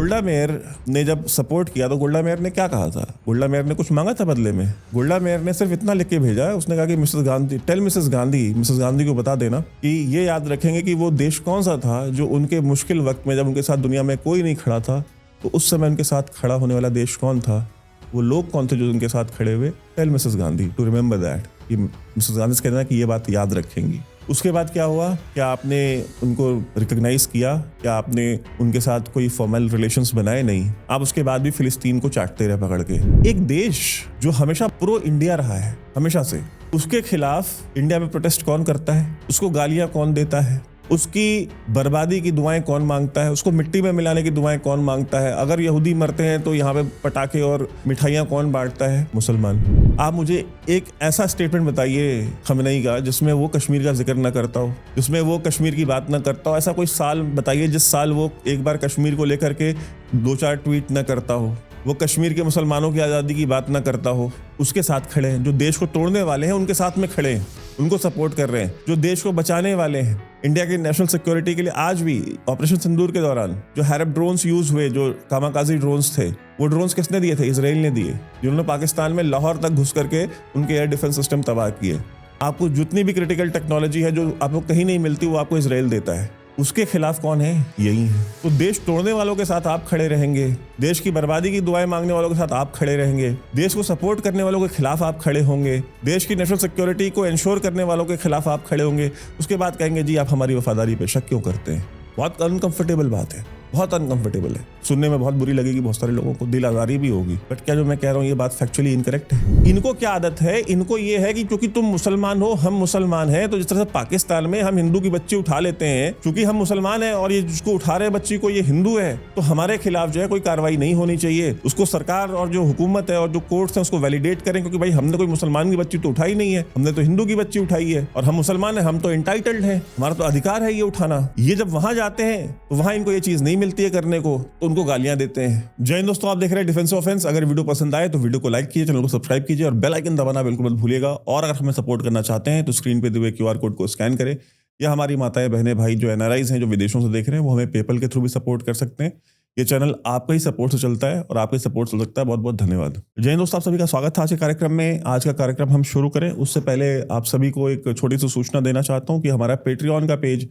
गोल्डा mayor ने जब support किया तो गोल्डा मेयर ने क्या कहा था? गोल्डा मेयर ने कुछ मांगा था बदले में? गोल्डा मेयर ने सिर्फ इतना लिख के भेजा है, उसने कहा कि मिसेस गांधी को बता देना कि ये याद रखेंगे कि वो देश कौन सा था जो उनके मुश्किल वक्त में, जब उनके साथ दुनिया में कोई नहीं खड़ा था, तो उस समय उनके साथ खड़ा होने वाला देश कौन था, वो लोग कौन थे जो उनके साथ खड़े हुए। Tell Mrs Gandhi to remember that, कि मिसेस गांधी से कहना कि ये बात याद रखेंगी। उसके बाद क्या हुआ? क्या आपने उनको रिकॉग्नाइज किया? क्या आपने उनके साथ कोई फॉर्मल रिलेशंस बनाए? नहीं। आप उसके बाद भी फिलिस्तीन को चाटते रहे पकड़ के। एक देश जो हमेशा प्रो इंडिया रहा है, हमेशा से, उसके खिलाफ इंडिया में प्रोटेस्ट कौन करता है? उसको गालियां कौन देता है? उसकी बर्बादी की दुआएं कौन मांगता है? उसको मिट्टी में मिलाने की दुआएं कौन मांगता है? अगर यहूदी मरते हैं तो यहाँ पे पटाखे और मिठाइयाँ कौन बांटता है? मुसलमान। आप मुझे एक ऐसा स्टेटमेंट बताइए खamenei का जिसमें वो कश्मीर का जिक्र ना करता हो, जिसमें वो कश्मीर की बात ना करता हो। ऐसा कोई साल बताइए जिस साल वो एक बार कश्मीर को लेकर के 2-4 ट्वीट ना करता हो, वो कश्मीर के मुसलमानों की आज़ादी की बात ना करता हो। उसके साथ खड़े हैं जो देश को तोड़ने वाले हैं, उनके साथ में खड़े हैं, उनको सपोर्ट कर रहे हैं। जो देश को बचाने वाले हैं, इंडिया की नेशनल सिक्योरिटी के लिए, आज भी ऑपरेशन सिंदूर के दौरान जो हैरप ड्रोन्स यूज हुए, जो कामाकाजी ड्रोन्स थे, वो ड्रोन्स किसने दिए थे? इजराइल ने दिए, जिन्होंने पाकिस्तान में लाहौर तक घुस करके उनके एयर डिफेंस सिस्टम तबाह किए। आपको जितनी भी क्रिटिकल टेक्नोलॉजी है जो आपको कहीं नहीं मिलती, वो आपको इजराइल देता है। उसके खिलाफ कौन है? यही है। तो देश तोड़ने वालों के साथ आप खड़े रहेंगे, देश की बर्बादी की दुआएं मांगने वालों के साथ आप खड़े रहेंगे, देश को सपोर्ट करने वालों के खिलाफ आप खड़े होंगे, देश की नेशनल सिक्योरिटी को इंश्योर करने वालों के खिलाफ आप खड़े होंगे। उसके बाद कहेंगे जी आप हमारी वफादारी पे शक क्यों करते हैं? बहुत अनकंफर्टेबल बात है, बहुत अनकंफर्टेबल है, सुनने में बहुत बुरी लगेगी बहुत सारे लोगों को, दिल आजारी भी होगी। बट क्या जो मैं कह रहा हूँ ये बात फैक्चुअली इनकरेक्ट है? इनको क्या आदत है? इनको ये है कि क्योंकि तुम मुसलमान हो, हम मुसलमान हैं, तो जिस तरह से पाकिस्तान में हम हिंदू की बच्ची उठा लेते हैं, क्योंकि हम मुसलमान हैं और ये जिसको उठा रहे बच्ची को ये हिंदू है, तो हमारे खिलाफ जो है कोई कार्रवाई नहीं होनी चाहिए। उसको सरकार और जो हुकूमत है और जो कोर्ट्स हैं उसको वैलिडेट करें, क्योंकि भाई हमने कोई मुसलमान की बच्ची तो उठाई नहीं है, हमने तो हिंदू की बच्ची उठाई है और हम मुसलमान हैं, हम तो एंटाइटल्ड हैं, हमारा तो अधिकार है ये उठाना। ये जब वहां जाते हैं तो वहां इनको ये चीज नहीं मिलती है करने को, तो उनको गालियां देते हैं। जय हिंद दोस्तों, आप देख रहे हैं डिफेंस ऑफेंस। अगर वीडियो पसंद आए तो वीडियो को लाइक कीजिए, चैनल को सब्सक्राइब कीजिए और बेल आइकन दबाना बिल्कुल मत भूलिएगा। और अगर हमें सपोर्ट करना चाहते हैं तो स्क्रीन पे दिए हुए QR कोड को स्कैन करें, या हमारी माताएं बहनें भाई जो NRIs हैं, जो विदेशों से देख रहे हैं, वो हमें पेपल के थ्रू भी सपोर्ट कर सकते हैं। ये चैनल आपका ही सपोर्ट से चलता है और आपका ही सपोर्ट से सकता है। बहुत बहुत धन्यवाद। जय हिंद दोस्तों, आप सभी का स्वागत है आज के कार्यक्रम में। आज का कार्यक्रम हम शुरू करें उससे पहले आप सभी को एक छोटी सी सूचना देना चाहता हूँ कि हमारा पेट्रियन का पेज,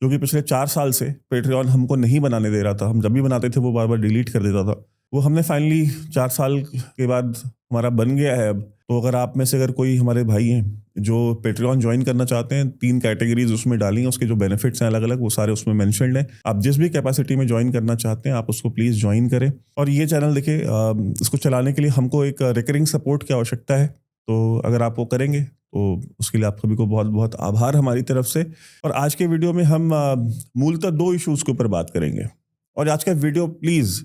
जो कि पिछले 4 साल से पेट्रियन हमको नहीं बनाने दे रहा था, हम जब भी बनाते थे वो बार बार डिलीट कर देता था, वो हमने फाइनली 4 साल के बाद हमारा बन गया है अब। तो अगर आप में से अगर कोई हमारे भाई हैं जो पेट्रियन ज्वाइन करना चाहते हैं, 3 कैटेगरीज उसमें डाली हैं, उसके जो बेनिफिट्स हैं अलग अलग, वो सारे उसमें मेंशन्ड हैं। आप जिस भी कैपेसिटी में ज्वाइन करना चाहते हैं आप उसको प्लीज़ ज्वाइन करें। और ये चैनल देखिए, इसको चलाने के लिए हमको एक रिकरिंग सपोर्ट की आवश्यकता है, तो अगर आप वो करेंगे तो उसके लिए आप सभी को बहुत बहुत आभार हमारी तरफ से। और आज के वीडियो में हम मूलतः 2 इश्यूज के ऊपर बात करेंगे, और आज का वीडियो प्लीज़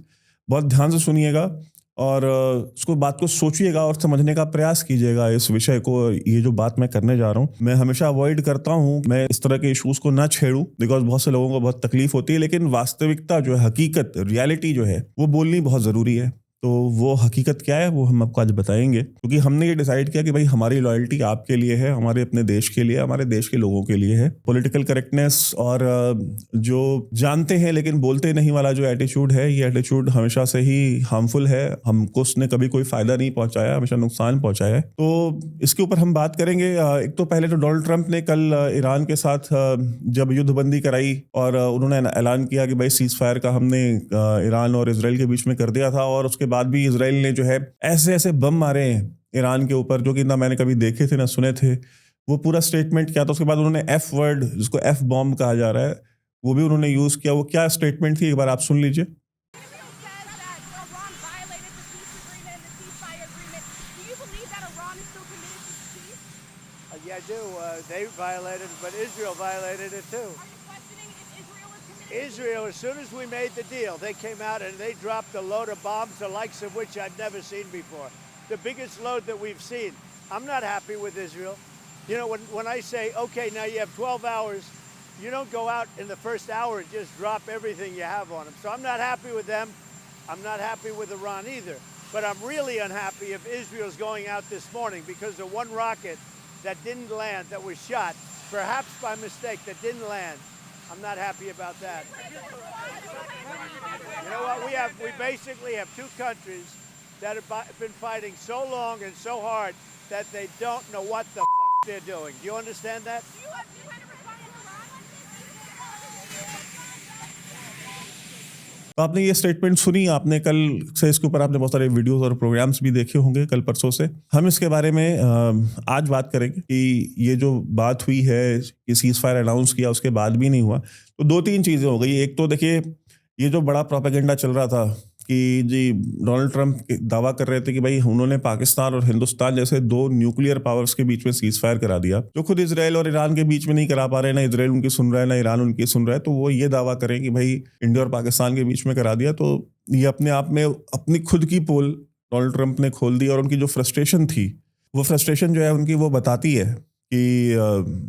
बहुत ध्यान से सुनिएगा और उसको बात को सोचिएगा और समझने का प्रयास कीजिएगा इस विषय को। ये जो बात मैं करने जा रहा हूँ, मैं हमेशा अवॉइड करता हूँ, मैं इस तरह के इश्यूज को ना छेड़ूं, बिकॉज बहुत से लोगों को बहुत तकलीफ होती है, लेकिन वास्तविकता जो है, हकीकत, रियलिटी जो है, वो बोलनी बहुत ज़रूरी है। तो वो हकीकत क्या है वो हम आपको आज बताएंगे, क्योंकि हमने ये डिसाइड किया कि भाई हमारी लॉयल्टी आपके लिए है, हमारे अपने देश के लिए, हमारे देश के लोगों के लिए है। पॉलिटिकल करेक्टनेस और जो जानते हैं लेकिन बोलते नहीं वाला जो एटीट्यूड है, ये एटीट्यूड हमेशा से ही हार्मफुल है। हमको उसने कभी कोई फायदा नहीं पहुंचाया, हमेशा नुकसान पहुंचाया है। तो इसके ऊपर हम बात करेंगे। एक तो पहले तो डोनाल्ड ट्रंप ने कल ईरान के साथ जब युद्धबंदी कराई और उन्होंने ऐलान किया कि भाई सीज फायर का हमने ईरान और इसराइल के बीच में कर दिया था, और उसके बाद भी इसराइल ने जो है ऐसे ऐसे बम मारे हैं ईरान के ऊपर जो कि ना मैंने कभी देखे थे ना सुने थे। वो पूरा स्टेटमेंट क्या था, उसके बाद उन्होंने F वर्ड, जिसको F बॉम्ब कहा जा रहा है, वो भी उन्होंने यूज किया। वो क्या स्टेटमेंट थी एक बार आप सुन लीजिए। Yeah, I do. They violated it, but Israel violated it too. Israel, as soon as we made the deal, they came out and they dropped a load of bombs, the likes of which I've never seen before. The biggest load that we've seen. I'm not happy with Israel. You know, when I say, okay, now you have 12 hours, you don't go out in the first hour and just drop everything you have on them. So I'm not happy with them. I'm not happy with Iran either. But I'm really unhappy if Israel's going out this morning because of one rocket that didn't land, that was shot, perhaps by mistake, that didn't land. I'm not happy about that. You know what? We basically have two countries that have been fighting so long and so hard that they don't know what the they're doing. Do you understand that? तो आपने ये statement सुनी, आपने कल से इसके ऊपर आपने बहुत सारे वीडियोस और प्रोग्राम्स भी देखे होंगे कल परसों से। हम इसके बारे में आज बात करेंगे कि ये जो बात हुई है कि सीज फायर अनाउंस किया उसके बाद भी नहीं हुआ, तो दो तीन चीज़ें हो गई। एक तो देखिए, ये जो बड़ा प्रोपेगेंडा चल रहा था कि जी डोनाल्ड ट्रंप दावा कर रहे थे कि भाई उन्होंने पाकिस्तान और हिंदुस्तान जैसे दो न्यूक्लियर पावर्स के बीच में सीज फायर करा दिया, जो खुद इजराइल और ईरान के बीच में नहीं करा पा रहे, ना इजराइल उनकी सुन रहा है ना ईरान उनकी सुन रहा है, तो वो ये दावा करें कि भाई इंडिया और पाकिस्तान के बीच में करा दिया। तो ये अपने आप में अपनी खुद की पोल डोनाल्ड ट्रंप ने खोल दी, और उनकी जो फ्रस्ट्रेशन थी, वो फ्रस्ट्रेशन जो है उनकी वो बताती है कि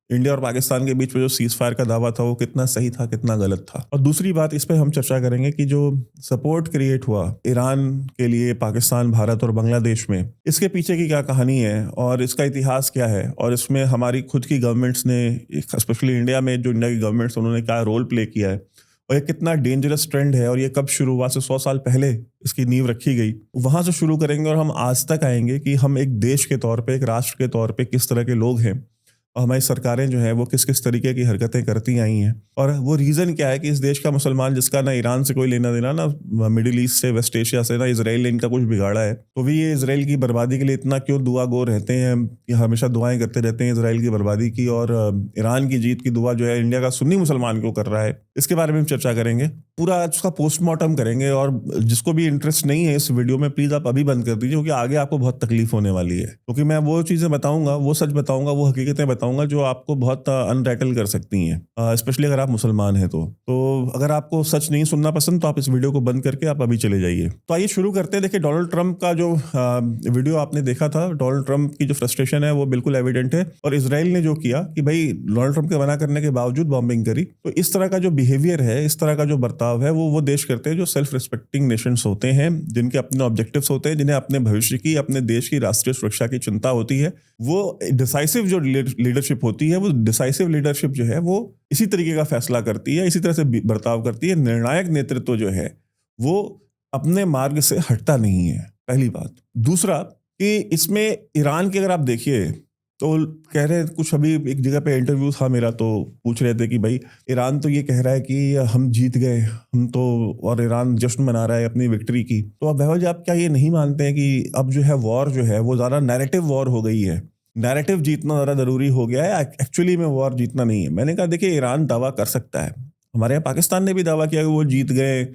इंडिया और पाकिस्तान के बीच में जो सीज फायर का दावा था वो कितना सही था, कितना गलत था। और दूसरी बात इस पे हम चर्चा करेंगे कि जो सपोर्ट क्रिएट हुआ ईरान के लिए पाकिस्तान, भारत और बांग्लादेश में, इसके पीछे की क्या कहानी है और इसका इतिहास क्या है, और इसमें हमारी खुद की गवर्नमेंट्स ने, स्पेशली इंडिया में जो इंडिया की गवर्नमेंट्स, उन्होंने क्या रोल प्ले किया है, और ये कितना डेंजरस ट्रेंड है, और ये कब शुरू हुआ, से 100 साल पहले इसकी नींव रखी गई। वहां से शुरू करेंगे और हम आज तक आएंगे कि हम एक देश के तौर पे, एक राष्ट्र के तौर पे किस तरह के लोग हैं, और हमारी सरकारें जो है वो किस किस तरीके की हरकतें करती आई हैं, और वो रीज़न क्या है कि इस देश का मुसलमान, जिसका ना ईरान से कोई लेना देना, ना मिडिल ईस्ट से, वेस्ट एशिया से, ना इजराइल ने इनका कुछ बिगाड़ा है, तो भी ये इजराइल की बर्बादी के लिए इतना क्यों दुआ गो रहते हैं, कि हमेशा दुआएं करते रहते हैं इजराइल की बर्बादी की, और ईरान की जीत की दुआ जो है इंडिया का सुन्नी मुसलमान क्यों कर रहा है, इसके बारे में हम चर्चा करेंगे। पूरा आज उसका पोस्टमार्टम करेंगे, और जिसको भी इंटरेस्ट नहीं है इस वीडियो में, प्लीज़ आप अभी बंद कर दीजिए, क्योंकि आगे आपको बहुत तकलीफ होने वाली है, क्योंकि मैं वो चीज़ें बताऊंगा, वो सच बताऊंगा, वो हकीकतें बताऊंगा जो आपको बहुत अनरैटल कर सकती हैं, स्पेशली अगर आप मुसलमान हैं तो अगर आपको सच नहीं सुनना पसंद तो आप इस वीडियो को बंद करके आप अभी चले जाइए। तो आइए शुरू करते हैं। देखिए, डोनाल्ड ट्रंप का जो वीडियो आपने देखा था, डोनाल्ड ट्रंप की जो फ्रस्ट्रेशन है वो बिल्कुल एविडेंट है, और इजराइल ने जो किया कि भाई डोनाल्ड ट्रंप के मना करने के बावजूद बॉम्बिंग करी, तो इस तरह का जो बिहेवियर है, इस तरह का जो बर्ताव है, वो देश करते हैं जो सेल्फ रिस्पेक्टिंग नेशंस होते हैं, जिनके अपने ऑब्जेक्टिव्स होते हैं, जिन्हें अपने भविष्य की, अपने देश की राष्ट्रीय सुरक्षा की चिंता होती है। वो डिसाइसिव जो लीडरशिप होती है, वो डिसाइसिव लीडरशिप जो है वो इसी तरीके का फैसला करती है, इसी तरह से बर्ताव करती है। निर्णायक नेतृत्व जो है वो अपने मार्ग से हटता नहीं है, पहली बात। दूसरा कि इसमें ईरान की अगर आप देखिए तो कह रहे कुछ, अभी एक जगह पे इंटरव्यू था मेरा, तो पूछ रहे थे कि भाई ईरान तो ये कह रहा है कि हम जीत गए, हम तो, और ईरान जश्न मना रहा है अपनी विक्ट्री की। तो अब वह आप क्या ये नहीं मानते हैं कि अब जो है वॉर जो है वो ज़्यादा नैरेटिव वॉर हो गई है, नैरेटिव जीतना ज़्यादा ज़रूरी हो गया है, एक्चुअली में वॉर जीतना नहीं है। मैंने कहा देखिए, ईरान दावा कर सकता है, हमारे यहाँ पाकिस्तान ने भी दावा किया कि वो जीत गए,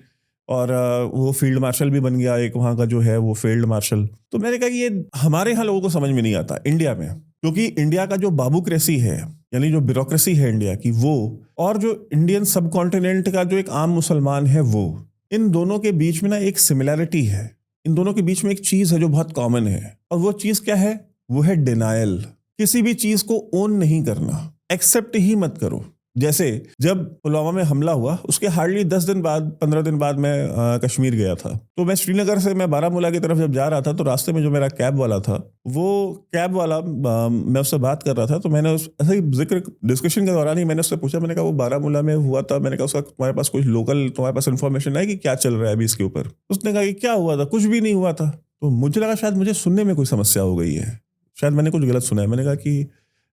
और वो फील्ड मार्शल भी बन गया एक वहाँ का जो है वो फील्ड मार्शल। तो मैंने कहा कि ये हमारे यहाँ लोगों को समझ में नहीं आता इंडिया में, क्योंकि इंडिया का जो बाबूक्रेसी है, यानी जो ब्यूरोक्रेसी है इंडिया की, वो, और जो इंडियन सब कॉन्टिनेंट का जो एक आम मुसलमान है, वो, इन दोनों के बीच में ना एक सिमिलैरिटी है, इन दोनों के बीच में एक चीज़ है जो बहुत कॉमन है, और वो चीज़ क्या है? वो है डिनायल। किसी भी चीज़ को ओन नहीं करना, एक्सेप्ट ही मत करो। जैसे जब पुलवामा में हमला हुआ, उसके हार्डली 10 दिन बाद, 15 दिन बाद मैं कश्मीर गया था। तो मैं श्रीनगर से मैं बारामूला की तरफ जब जा रहा था, तो रास्ते में जो मेरा कैब वाला था, वो कैब वाला, मैं उससे बात कर रहा था, तो मैंने ऐसे ही जिक्र, डिस्कशन के दौरान ही मैंने उससे पूछा, मैंने कहा वो बारामूला में हुआ था, मैंने कहा उसका तुम्हारे पास कुछ लोकल, तुम्हारे पास इन्फॉर्मेशन है कि क्या चल रहा है अभी इसके ऊपर? उसने कहा कि क्या हुआ था, कुछ भी नहीं हुआ था। तो मुझे लगा शायद मुझे सुनने में कोई समस्या हो गई है, शायद मैंने कुछ गलत सुना है। मैंने कहा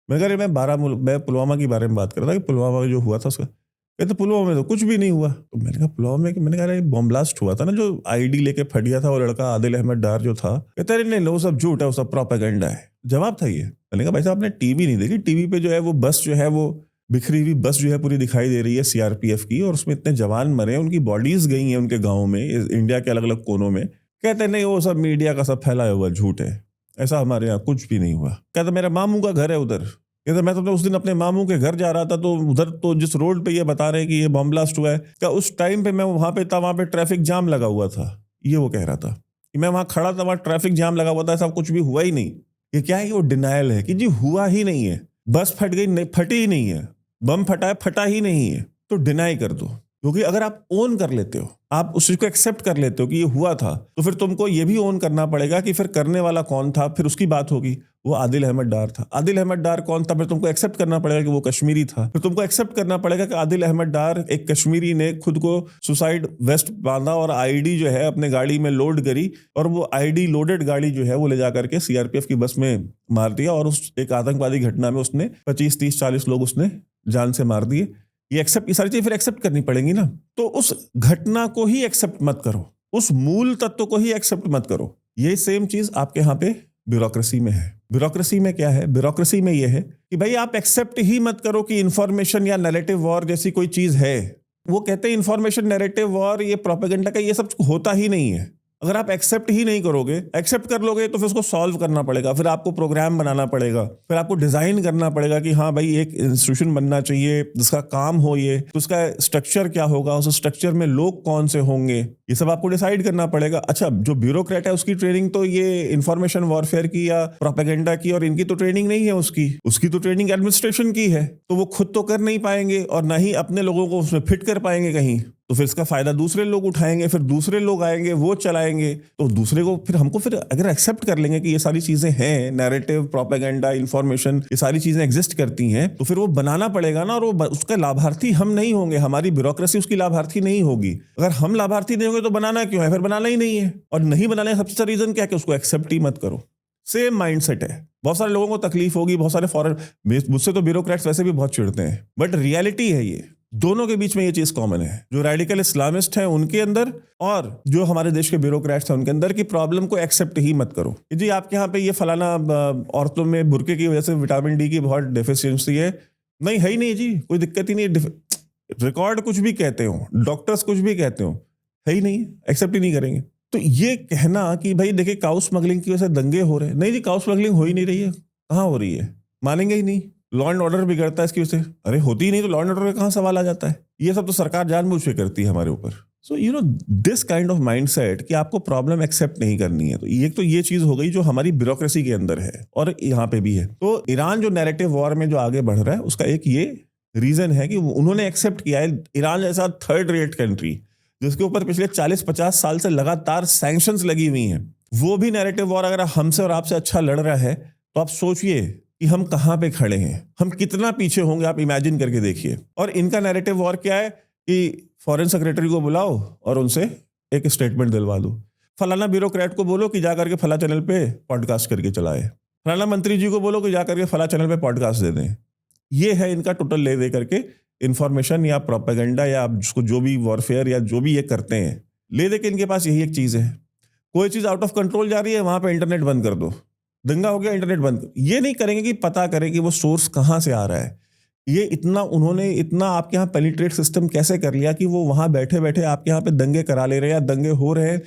मैं पुलवामा के बारे में बात कर रहा था कि पुलवामा में जो हुआ था उसका, कहते पुलवामा में तो कुछ भी नहीं हुआ। तो मैंने कहा पुलवामा में, मैंने कहा बॉम्ब ब्लास्ट हुआ था ना, जो आईडी लेके फट गया था वो लड़का आदिल अहमद डार जो था, कहते अरे नहीं, वो सब झूठ है, वो सब प्रोपेगेंडा है। जवाब था ये। मैंने कहा भाई साहब, आपने टीवी नहीं देखी? टीवी पे जो है वो बस जो है, वो बिखरी हुई बस जो है पूरी दिखाई दे रही है सीआरपीएफ की, और उसमें इतने जवान मरे हैं, उनकी बॉडीज गई हैं उनके गाँव में, इंडिया के अलग अलग कोनों में। कहते नहीं, वो सब मीडिया का सब फैलाया हुआ झूठ है, ऐसा हमारे यहाँ कुछ भी नहीं हुआ। कहता मेरा मामू का घर है उधर। कहता मैं तो उस दिन अपने मामू के घर जा रहा था, तो उधर तो जिस रोड पे ये बता रहे हैं कि ये बॉम्ब ब्लास्ट हुआ है, क्या उस टाइम पे मैं वहाँ पे था, वहाँ पे ट्रैफिक जाम लगा हुआ था। ये वो कह रहा था कि मैं वहाँ खड़ा था, वहाँ ट्रैफिक जाम लगा हुआ था, ऐसा कुछ भी हुआ ही नहीं। ये क्या है कि वो डिनायल है कि जी हुआ ही नहीं है, बस फट गई, नहीं फटी ही नहीं है, बम फटा है, फटा ही नहीं है, तो डिनाई कर दो। क्योंकि अगर आप ओन कर लेते हो, आप उस चीज को एक्सेप्ट कर लेते हो कि ये हुआ था, तो फिर तुमको ये भी ओन करना पड़ेगा कि फिर करने वाला कौन था, फिर उसकी बात होगी। वो आदिल अहमद डार था। आदिल अहमद डार कौन था? फिर तुमको एक्सेप्ट करना पड़ेगा कि वो कश्मीरी था। फिर तुमको एक्सेप्ट करना पड़ेगा कि आदिल अहमद डार एक कश्मीरी ने खुद को सुसाइड वेस्ट बांधा और आईडी जो है अपने गाड़ी में लोड करी, और वो आईडी लोडेड गाड़ी जो है वो ले जाकर के सीआरपीएफ की बस में मार दिया, और उस एक आतंकवादी घटना में उसने 25, 30, 40 लोग उसने जान से मार दिए। ये सारी चीजें फिर एक्सेप्ट करनी पड़ेंगी ना। तो उस घटना को ही एक्सेप्ट मत करो, उस मूल तत्व को ही एक्सेप्ट मत करो। ये सेम चीज आपके यहाँ पे ब्यूरोक्रेसी में है। ब्यूरोक्रेसी में क्या है? ब्यूरोक्रेसी में ये है कि भाई आप एक्सेप्ट ही मत करो कि इंफॉर्मेशन या नैरेटिव वॉर जैसी कोई चीज है। वो कहते हैं इंफॉर्मेशन, नैरेटिव वॉर, ये प्रोपेगेंडा का ये सब होता ही नहीं है। अगर आप एक्सेप्ट ही नहीं करोगे, एक्सेप्ट कर लोगे तो फिर उसको सॉल्व करना पड़ेगा, फिर आपको प्रोग्राम बनाना पड़ेगा, फिर आपको डिजाइन करना पड़ेगा कि हाँ भाई एक इंस्टीट्यूशन बनना चाहिए जिसका काम हो ये, तो उसका स्ट्रक्चर क्या होगा, उस स्ट्रक्चर में लोग कौन से होंगे, ये सब आपको डिसाइड करना पड़ेगा। अच्छा, जो ब्यूरोक्रेट है उसकी ट्रेनिंग तो ये इंफॉर्मेशन वॉरफेयर की या प्रोपेगेंडा की, और इनकी तो ट्रेनिंग नहीं है, उसकी तो ट्रेनिंग एडमिनिस्ट्रेशन की है, तो वो खुद तो कर नहीं पाएंगे और ना ही अपने लोगों को उसमें फिट कर पाएंगे कहीं, तो फिर इसका फायदा दूसरे लोग उठाएंगे, फिर दूसरे लोग आएंगे वो चलाएंगे, तो दूसरे को फिर हमको फिर अगर एक्सेप्ट कर लेंगे कि ये सारी चीजें हैं, नैरेटिव, प्रोपेगेंडा, इंफॉर्मेशन, ये सारी चीजें एग्जिस्ट करती हैं, तो फिर वो बनाना पड़ेगा ना, और वो उसका लाभार्थी हम नहीं होंगे, हमारी ब्यूरोक्रेसी उसकी लाभार्थी नहीं होगी। अगर हम लाभार्थी नहीं होंगे तो बनाना क्यों है? फिर बनाना ही नहीं है। और नहीं बनाने का सबसे अच्छा रीजन क्या है? कि उसको एक्सेप्ट ही मत करो। सेम माइंडसेट है। बहुत सारे लोगों को तकलीफ होगी, बहुत सारे फॉरेन, मुझसे तो ब्यूरोक्रेट्स वैसे भी बहुत चिढ़ते हैं, बट रियलिटी है ये, दोनों के बीच में ये चीज कॉमन है। जो रेडिकल इस्लामिस्ट हैं उनके अंदर और जो हमारे देश के ब्यूरोक्रेट्स हैं उनके अंदर की प्रॉब्लम को एक्सेप्ट ही मत करो। जी आपके यहाँ पे ये फलाना औरतों में बुर्के की वजह से विटामिन डी की बहुत डेफिशिएंसी है, नहीं है ही नहीं जी, कोई दिक्कत ही नहीं। रिकॉर्ड कुछ भी कहते हो, डॉक्टर्स कुछ भी कहते हो, है ही नहीं, एक्सेप्ट ही नहीं करेंगे। तो ये कहना कि भाई देखिए काउ स्मगलिंग की वजह से दंगे हो रहे हैं, नहीं जी, काउ स्मगलिंग हो ही नहीं रही है, कहाँ हो रही है? मानेंगे ही नहीं। लॉ एंड ऑर्डर बिगड़ता है इसकी वजह से, अरे होती ही नहीं तो लॉ एंड ऑर्डर का कहाँ सवाल आ जाता है? ये सब तो सरकार जानबूझ के करती है हमारे ऊपर। So you know this kind of mindset कि आपको प्रॉब्लम एक्सेप्ट नहीं करनी है, तो ये चीज हो गई जो हमारी ब्यूरोक्रेसी के अंदर है और यहाँ पे भी है। तो ईरान जो नैरेटिव वॉर में जो आगे बढ़ रहा है उसका एक ये रीजन है कि उन्होंने एक्सेप्ट किया है, ईरान जैसा थर्ड रेट कंट्री जिसके ऊपर पिछले 40-50 साल से लगातार सैंक्शंस लगी हुई हैं, वो भी नैरेटिव वॉर अगर हमसे और आपसे अच्छा लड़ रहा है तो आप सोचिए कि हम कहाँ पे खड़े हैं, हम कितना पीछे होंगे, आप इमेजिन करके देखिए। और इनका नैरेटिव वॉर क्या है कि फॉरेन सेक्रेटरी को बुलाओ और उनसे एक स्टेटमेंट दिलवा दो, फलाना ब्यूरोक्रेट को बोलो कि जा करके फला चैनल पे पॉडकास्ट करके चलाए, फलाना मंत्री जी को बोलो कि जा करके फला चैनल पे पॉडकास्ट दे दें। ये है इनका टोटल ले दे करके इंफॉर्मेशन या प्रोपेगेंडा या आप जिसको जो भी वॉरफेयर या जो भी ये करते हैं, ले दे के इनके पास यही एक चीज है। कोई चीज आउट ऑफ कंट्रोल जा रही है, वहां पे इंटरनेट बंद कर दो, दंगा हो गया इंटरनेट बंद। ये नहीं करेंगे कि पता करें कि वो सोर्स कहाँ से आ रहा है। ये उन्होंने इतना आपके यहाँ पेनिट्रेट सिस्टम कैसे कर लिया कि वो वहां बैठे बैठे आपके यहाँ पे दंगे करा ले रहे हैं, या दंगे हो रहे हैं,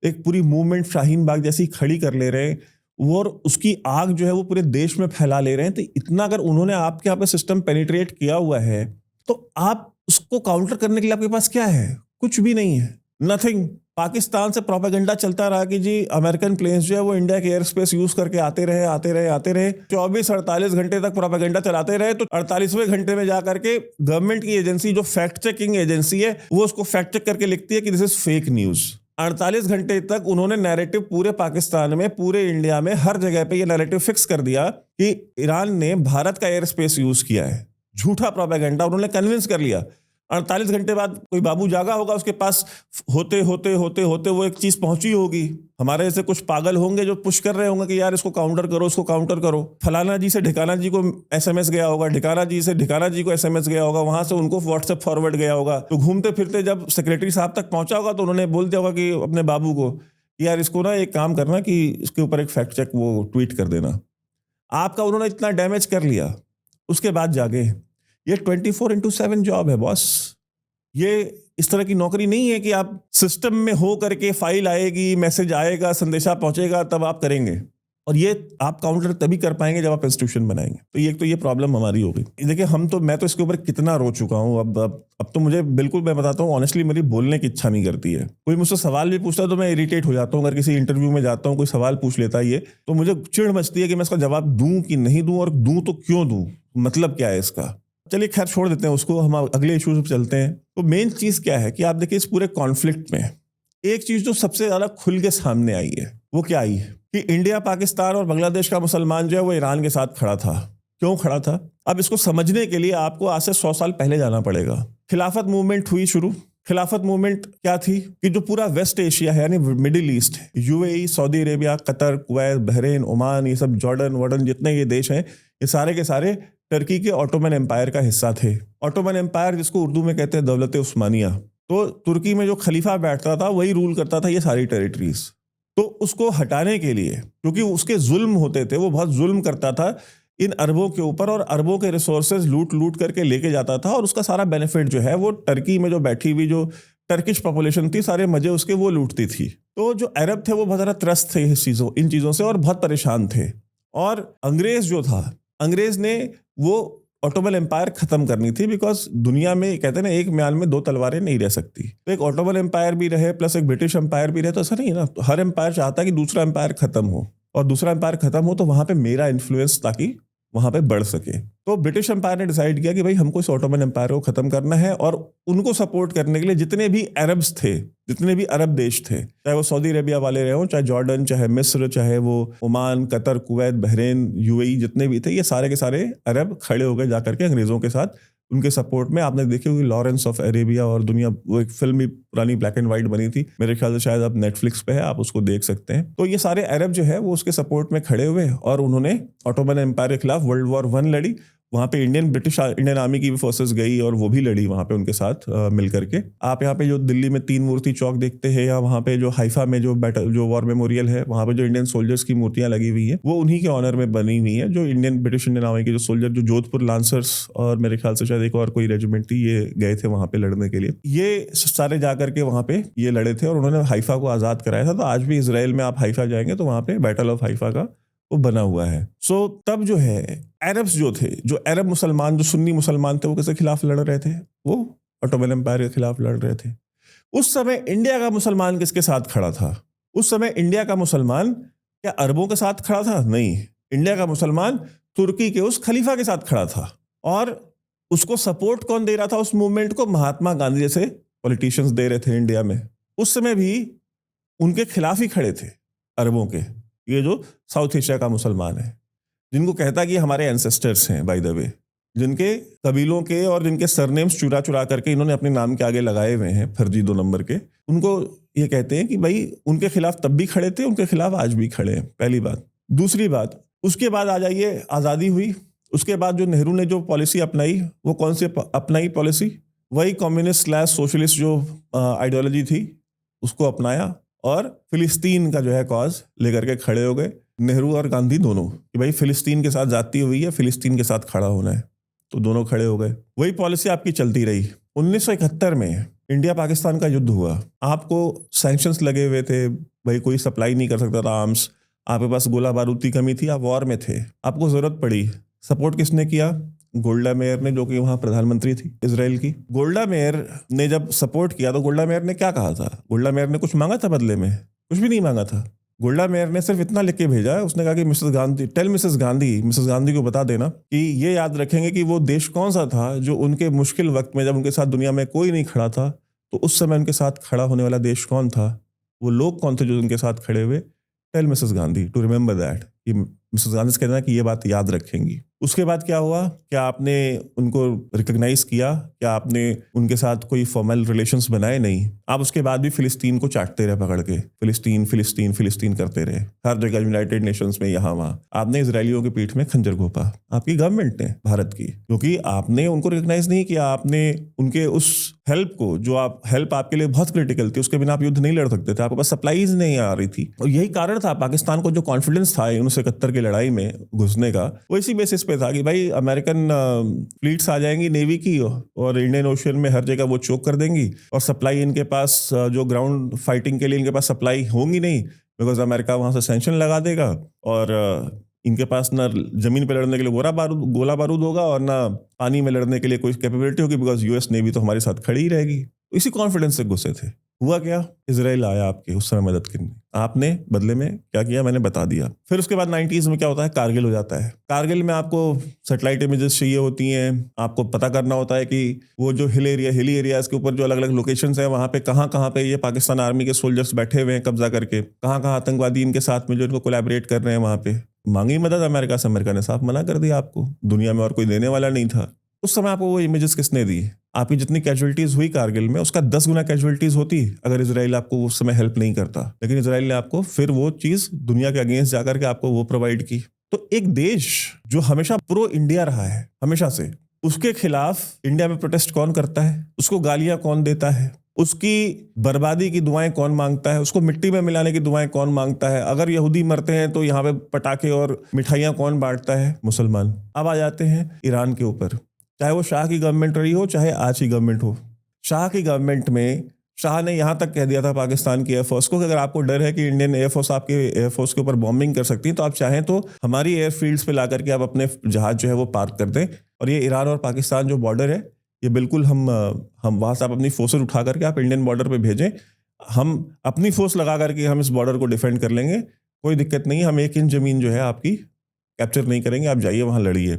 एक पूरी मूवमेंट शाहीन बाग जैसी खड़ी कर ले रहे हैं, वो और उसकी आग जो है वो पूरे देश में फैला ले रहे हैं। तो इतना अगर उन्होंने आपके यहाँ पे सिस्टम पेनिट्रेट किया हुआ है तो आप उसको काउंटर करने के लिए आपके पास क्या है? कुछ भी नहीं है, नथिंग। पाकिस्तान से प्रोपेगेंडा चलता रहा कि जी अमेरिकन प्लेन्स जो है वो इंडिया के एयर स्पेस यूज करके आते रहे 24-48 घंटे तक प्रोपेगेंडा चलाते रहे। तो 48वें घंटे में जाकर के गवर्नमेंट की एजेंसी जो फैक्ट चेकिंग एजेंसी है वो उसको फैक्ट चेक करके लिखती है कि दिस इज फेक न्यूज। 48 घंटे तक उन्होंने नैरेटिव पूरे पाकिस्तान में, पूरे इंडिया में, हर जगह पे ये नैरेटिव फिक्स कर दिया कि ईरान ने भारत का एयर स्पेस यूज किया है। झूठा प्रोपेगेंडा उन्होंने कन्विंस कर लिया। 48 घंटे बाद कोई बाबू जागा होगा, उसके पास होते होते वो एक चीज पहुंची होगी। हमारे जैसे कुछ पागल होंगे जो पुश कर रहे होंगे कि यार इसको काउंटर करो, इसको काउंटर करो। फलाना जी से ढिकाना जी को एसएमएस गया होगा, ढिकाना जी से ढिकाना जी को एसएमएस गया होगा, वहां से उनको व्हाट्सएप फॉरवर्ड गया होगा। तो घूमते फिरते जब सेक्रेटरी साहब तक पहुंचा होगा तो उन्होंने बोल दिया होगा कि अपने बाबू को यार इसको ना एक काम करना कि इसके ऊपर एक फैक्ट चेक वो ट्वीट कर देना। आपका उन्होंने इतना डैमेज कर लिया, उसके बाद जागे। ये 24/7 जॉब है बॉस। ये इस तरह की नौकरी नहीं है कि आप सिस्टम में हो करके फाइल आएगी, मैसेज आएगा, संदेशा पहुंचेगा तब आप करेंगे। और ये आप काउंटर तभी कर पाएंगे जब आप इंस्टीट्यूशन बनाएंगे। तो ये प्रॉब्लम हमारी हो गई। देखिए मैं तो इसके ऊपर कितना रो चुका हूं। अब तो मुझे बिल्कुल, मैं बताता हूँ ऑनेस्टली, मेरी बोलने की इच्छा नहीं करती है। कोई मुझसे सवाल भी पूछता है तो मैं इरिटेट हो जाता हूँ। अगर किसी इंटरव्यू में जाता हूँ, कोई सवाल पूछ लेता है ये, तो मुझे चिढ़ मचती है कि मैं इसका जवाब दूं कि नहीं दूं, और दूं तो क्यों दूं, मतलब क्या है इसका। चलिए खैर छोड़ देते हैं उसको, हम अगले इश्यूज पे चलते हैं। तो मेन चीज़ क्या है कि आप देखिए इस पूरे कॉन्फ्लिक्ट में एक चीज़ जो सबसे ज़्यादा खुल के सामने आई है वो क्या आई कि इंडिया, पाकिस्तान और बांग्लादेश का मुसलमान जो है वो ईरान के साथ खड़ा था। क्यों खड़ा था? अब इसको समझने के लिए आपको आज से 100 साल पहले जाना पड़ेगा। खिलाफत मूवमेंट हुई शुरू। खिलाफत मूवमेंट क्या थी कि जो पूरा वेस्ट एशिया है यानी middle east, UAE, Saudi Arabia, Qatar, Kuwait, Bahrain, Oman, ये सब जॉर्डन जितने ये देश हैं, ये सारे के सारे टर्की के ऑटोमन एम्पायर का हिस्सा थे। ऑटोमन एम्पायर जिसको उर्दू में कहते हैं दौलत उस्मानिया। तो तुर्की में जो खलीफा बैठता था वही रूल करता था ये सारी टेरिटरीज। तो उसको हटाने के लिए, क्योंकि उसके जुल्म होते थे, वो बहुत जुल्म करता था इन अरबों के ऊपर और अरबों के रिसोर्सेज लूट करके लेके जाता था, और उसका सारा बेनिफिट जो है वो टर्की में जो बैठी हुई जो टर्किश पॉपुलेशन थी, सारे मजे उसके वो लूटती थी। तो जो अरब थे वो बहुत ज़्यादा त्रस्त थे इन चीज़ों से और बहुत परेशान थे। और अंग्रेज जो था, अंग्रेज ने वो ऑटोमन एम्पायर खत्म करनी थी, बिकॉज दुनिया में कहते हैं ना एक म्यान में दो तलवारें नहीं रह सकती। तो एक ऑटोमन एम्पायर भी रहे प्लस एक ब्रिटिश एम्पायर भी रहे, तो ऐसा नहीं है ना। तो हर एम्पायर चाहता है कि दूसरा एम्पायर खत्म हो, और दूसरा एम्पायर खत्म हो तो वहां पे मेरा इन्फ्लुएंस ताकि वहां पे बढ़ सके। तो ब्रिटिश एम्पायर ने डिसाइड किया कि भाई हमको इस ऑटोमन एम्पायर को खत्म करना है, और उनको सपोर्ट करने के लिए जितने भी अरब्स थे, जितने भी अरब देश थे, चाहे वो सऊदी अरेबिया वाले रहे हों, चाहे जॉर्डन, चाहे मिस्र, चाहे वो Oman, Qatar, Kuwait, Bahrain, UAE, जितने भी थे, ये सारे के सारे अरब खड़े हो गए जाकर के अंग्रेजों के साथ उनके सपोर्ट में। आपने देखी होगी लॉरेंस ऑफ अरेबिया, और दुनिया वो एक फिल्म भी पुरानी ब्लैक एंड व्हाइट बनी थी, मेरे ख्याल से शायद अब नेटफ्लिक्स पे है, आप उसको देख सकते हैं। तो ये सारे अरब जो है वो उसके सपोर्ट में खड़े हुए और उन्होंने ऑटोमन एम्पायर के खिलाफ वर्ल्ड वॉर 1 लड़ी। वहाँ पे इंडियन आर्मी की भी फोर्सेस गई और वो भी लड़ी वहाँ पे उनके साथ मिल करके। आप यहाँ पे जो दिल्ली में 3 मूर्ति चौक देखते हैं, या वहाँ पे जो हाइफा में जो वॉर मेमोरियल है, वहाँ पे जो इंडियन सोल्जर्स की मूर्तियां लगी हुई है, वो उन्हीं के ऑनर में बनी हुई है। जो ब्रिटिश इंडियन आर्मी के जो सोल्जर, जो जोधपुर लांसर्स और मेरे ख्याल से शायद एक और कोई रेजिमेंट थी, ये गए थे वहाँ पे लड़ने के लिए। ये सारे जाकर के वहाँ पे ये लड़े थे और उन्होंने हाइफा को आजाद कराया था। तो आज भी इसराइल में आप हाइफा जाएंगे तो वहाँ पे बैटल ऑफ हाइफा का वो बना हुआ है। सो तब जो है अरब्स जो थे, जो अरब मुसलमान, जो सुन्नी मुसलमान थे, वो किसके खिलाफ लड़ रहे थे? वो ऑटोमन एम्पायर के खिलाफ लड़ रहे थे। उस समय इंडिया का मुसलमान किसके साथ खड़ा था? उस समय इंडिया का मुसलमान क्या अरबों के साथ खड़ा था? नहीं, इंडिया का मुसलमान तुर्की के उस खलीफा के साथ खड़ा था। और उसको सपोर्ट कौन दे रहा था उस मूवमेंट को? महात्मा गांधी जैसे पॉलिटिशियंस दे रहे थे इंडिया में। उस समय भी उनके खिलाफ ही खड़े थे अरबों के, ये जो साउथ एशिया का मुसलमान है, जिनको कहता कि हमारे एंसेस्टर्स हैं बाय द वे, जिनके कबीलों के और जिनके सरनेम्स चुरा करके इन्होंने अपने नाम के आगे लगाए हुए हैं फर्जी 2 नंबर के, उनको ये कहते हैं कि भाई उनके खिलाफ तब भी खड़े थे, उनके खिलाफ आज भी खड़े हैं। पहली बात। दूसरी बात, उसके बाद आ जाइए, आज़ादी हुई, उसके बाद जो नेहरू ने जो पॉलिसी अपनाई, वो कौन सी अपनाई पॉलिसी? वही कम्युनिस्ट / सोशलिस्ट जो आइडियोलॉजी थी उसको अपनाया और फिलिस्तीन का जो है कॉज लेकर के खड़े हो गए नेहरू और गांधी दोनों, कि भाई फिलिस्तीन के साथ जाती हुई है, फिलिस्तीन के साथ खड़ा होना है। तो दोनों खड़े हो गए। वही पॉलिसी आपकी चलती रही। 1971 में इंडिया पाकिस्तान का युद्ध हुआ, आपको सैंक्शंस लगे हुए थे, भाई कोई सप्लाई नहीं कर सकता था आर्म्स, आपके पास गोला बारूद की कमी थी, आप वॉर में थे, आपको जरूरत पड़ी। सपोर्ट किसने किया? गोल्डा मेयर ने, जो कि वहां प्रधानमंत्री थी इजराइल की। गोल्डा मेयर ने जब सपोर्ट किया तो गोल्डा मेयर ने क्या कहा था? गोल्डा मेयर ने कुछ मांगा था बदले में? कुछ भी नहीं मांगा था। गोल्डा मेयर ने सिर्फ इतना लिख के भेजा है, उसने कहा कि मिसेस गांधी को बता देना कि ये याद रखेंगे कि वो देश कौन सा था जो उनके मुश्किल वक्त में, जब उनके साथ दुनिया में कोई नहीं खड़ा था, तो उस समय उनके साथ खड़ा होने वाला देश कौन था, वो लोग कौन थे जो उनके साथ खड़े हुए। Tell Mrs Gandhi to remember that. Mrs Gandhi से कहना कि ये बात याद रखेंगी। उसके बाद क्या हुआ? क्या आपने उनको रिकॉग्नाइज किया? क्या आपने उनके साथ कोई फॉर्मल रिलेशंस बनाए? नहीं। आप उसके बाद भी फिलिस्तीन को चाटते रहे पकड़ के, फिलिस्तीन करते रहे हर जगह, यूनाइटेड नेशंस में, यहाँ वहाँ। आपने इजरायलियों के पीठ में खंजर घोंपा, आपकी गवर्नमेंट ने, भारत की, क्योंकि आपने उनको रिकॉग्नाइज नहीं किया। आपने उनके उस हेल्प को, जो हेल्प आपके लिए बहुत क्रिटिकल थी, उसके बिना आप युद्ध नहीं लड़ सकते थे, आपके पास सप्लाईज नहीं आ रही थी। और यही कारण था पाकिस्तान को जो कॉन्फिडेंस था 1971 की लड़ाई में घुसने का, वो इसी बेसिस पे था कि भाई अमेरिकन फ्लीट्स आ जाएंगी नेवी की और इंडियन ओशियन में हर जगह वो चोक कर देंगी, और सप्लाई इनके पास जो ग्राउंड फाइटिंग के लिए इनके पास सप्लाई होंगी नहीं, बिकॉज अमेरिका वहां से सैंक्शन लगा देगा, और इनके पास ना जमीन पे लड़ने के लिए गोला बारूद होगा और ना पानी में लड़ने के लिए कोई कैपेबिलिटी होगी, बिकॉज यूएस नेवी तो हमारे साथ खड़ी ही रहेगी। इसी कॉन्फिडेंस से घुसे थे। हुआ क्या, इजराइल आया आपके उस समय मदद करने, आपने बदले में क्या किया मैंने बता दिया। फिर उसके बाद 90s में क्या होता है, कारगिल हो जाता है। कारगिल में आपको सैटेलाइट इमेजेस चाहिए होती हैं, आपको पता करना होता है कि वो जो हिली एरियाज के ऊपर जो अलग अलग लोकेशंस हैं वहाँ पे कहाँ पे ये पाकिस्तान आर्मी के सोल्जर्स बैठे हुए हैं कब्जा करके, कहाँ आतंकवादी इनके साथ में जो इनको कोलैबोरेट कर रहे हैं। वहाँ पे मांगी मदद अमेरिका से, अमेरिका ने साफ मना कर दिया, आपको दुनिया में और कोई देने वाला नहीं था। उस समय आपको वो इमेजेस किसने दी? आपकी जितनी कैजुअलिटीज हुई कारगिल में उसका 10 गुना कैजुअलिटीज होती अगर इजराइल आपको उस समय हेल्प नहीं करता। लेकिन इजराइल ने आपको फिर वो चीज दुनिया के अगेंस्ट जाकर के आपको वो प्रोवाइड की। तो एक देश जो हमेशा प्रो इंडिया रहा है हमेशा से, उसके खिलाफ इंडिया में प्रोटेस्ट कौन करता है? उसको गालियां कौन देता है? उसकी बर्बादी की दुआएं कौन मांगता है? उसको मिट्टी में मिलाने की दुआएं कौन मांगता है? अगर यहूदी मरते हैं तो यहाँ पे पटाखे और मिठाइयां कौन बांटता है? मुसलमान। अब आ जाते हैं ईरान के ऊपर, चाहे वो शाह की गवर्नमेंट रही हो चाहे आज की गवर्नमेंट हो। शाह की गवर्नमेंट में शाह ने यहाँ तक कह दिया था पाकिस्तान की एयरफोर्स को कि अगर आपको डर है कि इंडियन एयरफोर्स आपके एयरफोर्स के ऊपर बॉम्बिंग कर सकती है तो आप चाहें तो हमारी एयरफील्ड्स पे ला करके आप अपने जहाज जो है वो पार्क कर दें, और ये ईरान और पाकिस्तान जो बॉर्डर है ये बिल्कुल हम वहाँ से आप अपनी फोर्सेज उठा करके आप इंडियन बॉर्डर पर भेजें, हम अपनी फोर्स लगा करके हम इस बॉर्डर को डिफेंड कर लेंगे, कोई दिक्कत नहीं, हम 1 इंच जमीन जो है आपकी कैप्चर नहीं करेंगे, आप जाइए वहाँ लड़िए।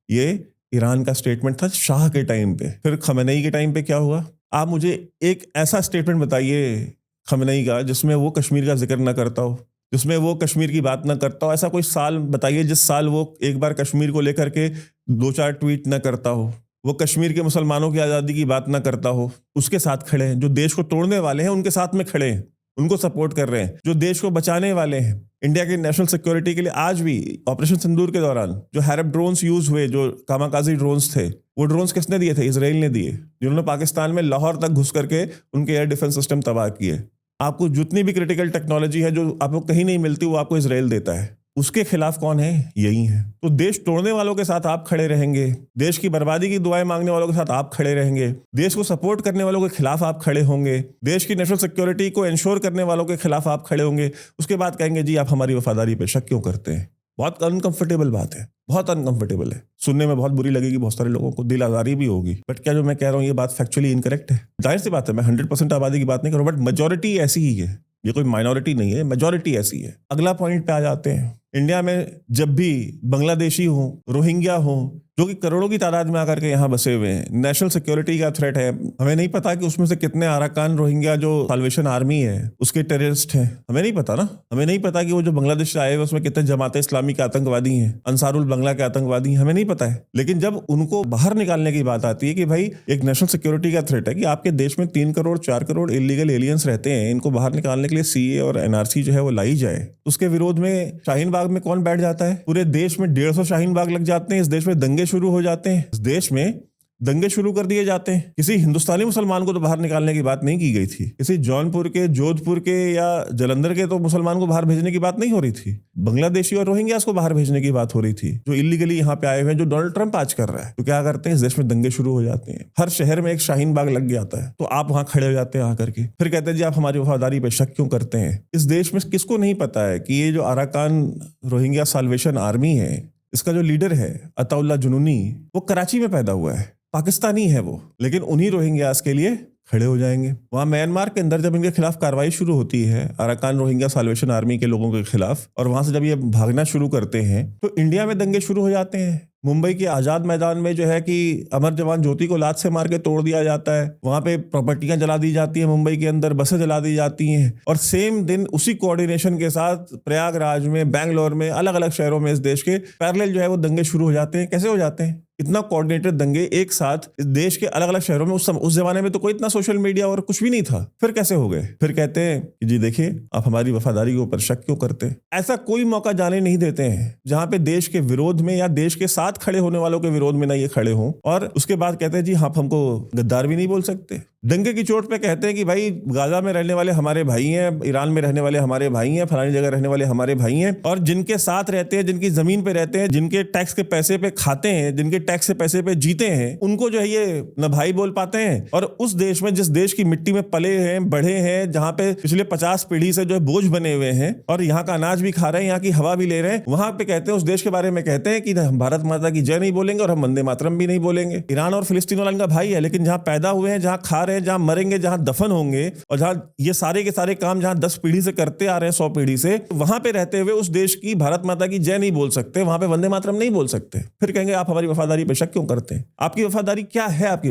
ये ईरान का स्टेटमेंट था शाह के टाइम पे। फिर खमेनेई के टाइम पे क्या हुआ? आप मुझे एक ऐसा स्टेटमेंट बताइए खमेनेई का जिसमें वो कश्मीर का जिक्र ना करता हो, जिसमें वो कश्मीर की बात ना करता हो। ऐसा कोई साल बताइए जिस साल वो एक बार कश्मीर को लेकर के 2-4 ट्वीट ना करता हो, वो कश्मीर के मुसलमानों की आज़ादी की बात ना करता हो। उसके साथ खड़े हैं जो देश को तोड़ने वाले हैं, उनके साथ में खड़े हैं, उनको सपोर्ट कर रहे हैं। जो देश को बचाने वाले हैं, इंडिया की नेशनल सिक्योरिटी के लिए आज भी ऑपरेशन सिंदूर के दौरान जो हैरप ड्रोन्स यूज हुए, जो कामाकाजी ड्रोन्स थे, वो ड्रोन्स किसने दिए थे? इजराइल ने दिए, जिन्होंने पाकिस्तान में लाहौर तक घुस करके उनके एयर डिफेंस सिस्टम तबाह किए। आपको जितनी भी क्रिटिकल टेक्नोलॉजी है जो आपको कहीं नहीं मिलती वो आपको इजराइल देता है। उसके खिलाफ कौन है? यही है। तो देश तोड़ने वालों के साथ आप खड़े रहेंगे, देश की बर्बादी की दुआएं मांगने वालों के साथ आप खड़े रहेंगे, देश को सपोर्ट करने वालों के खिलाफ आप खड़े होंगे, देश की नेशनल सिक्योरिटी को इंश्योर करने वालों के खिलाफ आप खड़े होंगे। उसके बाद कहेंगे जी आप हमारी वफादारी पे शक क्यों करते हैं? बहुत अनकंफर्टेबल बात है, बहुत अनकंफर्टेबल है, सुनने में बहुत बुरी लगेगी बहुत सारे लोगों को, दिल आजारी भी होगी। बट क्या जो मैं कह रहा हूँ ये बात फैक्चुअली इनकरेक्ट है? जाहिर सी बात है, मैं 100% आबादी की बात नहीं कर रहा हूँ, बट मेजोरिटी ऐसी ही है, ये कोई माइनॉरिटी नहीं है, मेजोरिटी ऐसी है। अगला पॉइंट पे आ जाते हैं। इंडिया में जब भी बांग्लादेशी हो, रोहिंग्या हो, जो कि करोड़ों की तादाद में आकर के यहाँ बसे हुए हैं, नेशनल सिक्योरिटी का थ्रेट है। हमें नहीं पता कि उसमें से कितने अराकान रोहिंग्या जो साल्वेशन आर्मी है उसके टेररिस्ट हैं, हमें नहीं पता ना। हमें नहीं पता कि वो जो बांग्लादेश से आए हुए उसमें कितने जमात इस्लामी के आतंकवादी हैं, अंसारुल बांग्ला के आतंकवादी हैं, हमें नहीं पता है। लेकिन जब उनको बाहर निकालने की बात आती है कि भाई एक नेशनल सिक्योरिटी का थ्रेट है कि आपके देश में 3 करोड़ 4 करोड़ इलीगल एलियंस रहते हैं, इनको बाहर निकालने के लिए सीए और एनआरसी जो है वो लाई जाए, उसके विरोध में शाहीन बाग में कौन बैठ जाता है? पूरे देश में 150 शाहीन बाग लग जाते हैं, इस देश में दंगे शुरू हो जाते हैं, इस देश में दंगे शुरू कर दिए जाते हैं। किसी हिंदुस्तानी मुसलमान को तो बाहर निकालने की बात नहीं की गई थी, किसी जौनपुर के, जोधपुर के या जलंधर के तो मुसलमान को बाहर भेजने की बात नहीं हो रही थी। बांग्लादेशी और रोहिंग्यास को बाहर भेजने की बात हो रही थी, जो इलीगली यहाँ पे आए हुए हैं, जो डोनाल्ड ट्रंप आज कर रहा है। तो क्या करते हैं, इस देश में दंगे शुरू हो जाते हैं, हर शहर में एक शाहीन बाग लग जाता है, तो आप वहां खड़े हो जाते हैं आकर के, फिर कहते हैं जी आप हमारी वफादारी पे शक क्यों करते हैं? इस देश में किसको नहीं पता है कि ये जो अराकान रोहिंग्या साल्वेशन आर्मी है, इसका जो लीडर है अताउल्ला जुनूनी, वो कराची में पैदा हुआ है, पाकिस्तानी है वो, लेकिन उन्हीं रोहिंग्यास के लिए खड़े हो जाएंगे। वहां म्यांमार के अंदर जब इनके खिलाफ कार्रवाई शुरू होती है, अराकान रोहिंग्या साल्वेशन आर्मी के लोगों के खिलाफ, और वहां से जब ये भागना शुरू करते हैं तो इंडिया में दंगे शुरू हो जाते हैं। मुंबई के आजाद मैदान में जो है कि अमर जवान ज्योति को लात से मार के तोड़ दिया जाता है, वहां पे प्रॉपर्टियां जला दी जाती हैं, मुंबई के अंदर बसें जला दी जाती हैं, और सेम दिन उसी कोऑर्डिनेशन के साथ प्रयागराज में, बैंगलोर में, अलग अलग शहरों में इस देश के पैरेलल जो है वो दंगे शुरू हो जाते हैं। कैसे हो जाते हैं? इतना कोऑर्डिनेटेड दंगे एक साथ इस देश के अलग अलग शहरों में। उस जमाने में तो कोई इतना सोशल मीडिया और कुछ भी नहीं था, फिर कैसे हो गए? फिर कहते हैं कि जी देखिए आप हमारी वफादारी के ऊपर शक क्यों करते हैं? ऐसा कोई मौका जाने नहीं देते हैं जहां पे देश के विरोध में या देश के साथ खड़े होने वालों के विरोध में ना ये खड़े हों, और उसके बाद कहते हैं जी आप हमको गद्दार भी नहीं बोल सकते। दंगे की चोट पे कहते हैं कि भाई गाजा में रहने वाले हमारे भाई हैं, ईरान में रहने वाले हमारे भाई हैं, फलानी जगह रहने वाले हमारे भाई हैं, और जिनके साथ रहते हैं, जिनकी जमीन पे रहते हैं, जिनके टैक्स के पैसे पे खाते हैं, जिनके टैक्स से पैसे पे जीते हैं, उनको जो है ये न भाई बोल पाते हैं। और उस देश में, जिस देश की मिट्टी में पले हैं, बढ़े हैं, जहां पे पिछले 50 पीढ़ी से जो है बोझ बने हुए हैं और यहाँ का अनाज भी खा रहे हैं, यहाँ की हवा भी ले रहे हैं, वहां पे कहते हैं, उस देश के बारे में कहते हैं कि हम भारत माता की जय नहीं बोलेंगे और हम वंदे मातरम भी नहीं बोलेंगे। ईरान और फिलिस्तीन वाला इनका भाई है, लेकिन जहां पैदा हुए हैं, जहां खा रहे हैं, जहां मरेंगे, जहां दफन होंगे और जहां ये सारे के सारे काम जहां 10 पीढ़ी से करते आ रहे हैं, 100 पीढ़ी से, वहां पे रहते हुए उस देश की भारत माता की जय नहीं बोल सकते, वहां पे वंदे मातरम नहीं बोल सकते। फिर कहेंगे आप हमारी वफादारी पे शक क्यों करते हैं? आपकी वफादारी क्या है? आपकी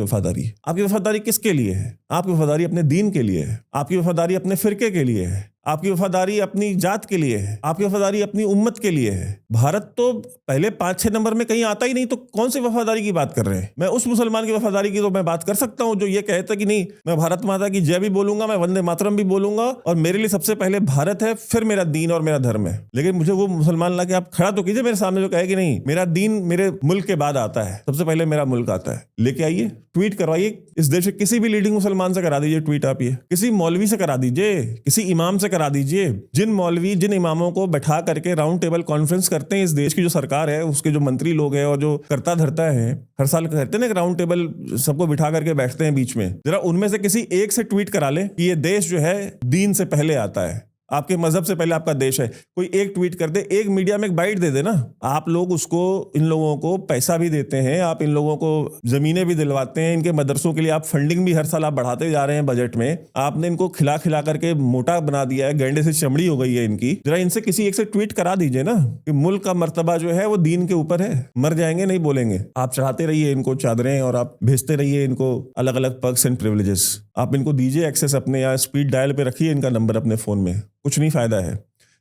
वफादारी किसके लिए है? आपकी वफादारी अपने दीन के लिए है, आपकी वफादारी अपने फिरके के लिए है, आपकी वफादारी अपनी जात के लिए है, आपकी वफादारी अपनी उम्मत के लिए है। भारत तो पहले 5-6 नंबर में कहीं आता ही नहीं, तो कौन सी वफादारी की बात कर रहे हैं? मैं उस मुसलमान की वफादारी की तो मैं बात कर सकता हूं जो ये कहता कि नहीं, मैं भारत माता की जय भी बोलूंगा, मैं वंदे मातरम भी बोलूंगा और मेरे लिए सबसे पहले भारत है, फिर मेरा दीन और मेरा धर्म है। लेकिन मुझे वो मुसलमान ला के आप खड़ा तो कीजिए मेरे सामने जो कहे कि नहीं, मेरा दीन मेरे मुल्क के बाद आता है, सबसे पहले मेरा मुल्क आता है। लेके आइए, ट्वीट करवाइए, इस देश के किसी भी लीडिंग मुसलमान से करा दीजिए ट्वीट, आप ये किसी मौलवी से करा दीजिए, किसी इमाम से करा दीजिए। जिन मौलवी, जिन इमामों को बैठा करके राउंड टेबल कॉन्फ्रेंस करते हैं इस देश की जो सरकार है, उसके जो मंत्री लोग हैं और जो करता धरता है, हर साल करते हैं ना राउंड टेबल, सबको बिठा करके बैठते हैं बीच में, जरा उनमें से किसी एक से ट्वीट करा लें कि ये देश जो है दीन से पहले आता है, आपके मजहब से पहले आपका देश है। कोई एक ट्वीट कर दे, एक मीडिया में एक बाइट दे दे ना। आप लोग उसको, इन लोगों को पैसा भी देते हैं, आप इन लोगों को जमीनें भी दिलवाते हैं, इनके मदरसों के लिए आप फंडिंग भी हर साल आप बढ़ाते जा रहे हैं बजट में। आपने इनको खिला खिला करके मोटा बना दिया है, गैंडे से चमड़ी हो गई है इनकी। जरा इनसे किसी एक से ट्वीट करा दीजिए ना कि मुल्क का मर्तबा जो है वो दीन के ऊपर है, मर जाएंगे नहीं बोलेंगे। आप चढ़ाते रहिए इनको चादरें और आप भेजते रहिए इनको अलग अलग पर्क्स एंड प्रिविलेजेस, आप इनको दीजिए एक्सेस अपने, या स्पीड डायल पे रखिए इनका नंबर अपने फोन में, कुछ नहीं फायदा है।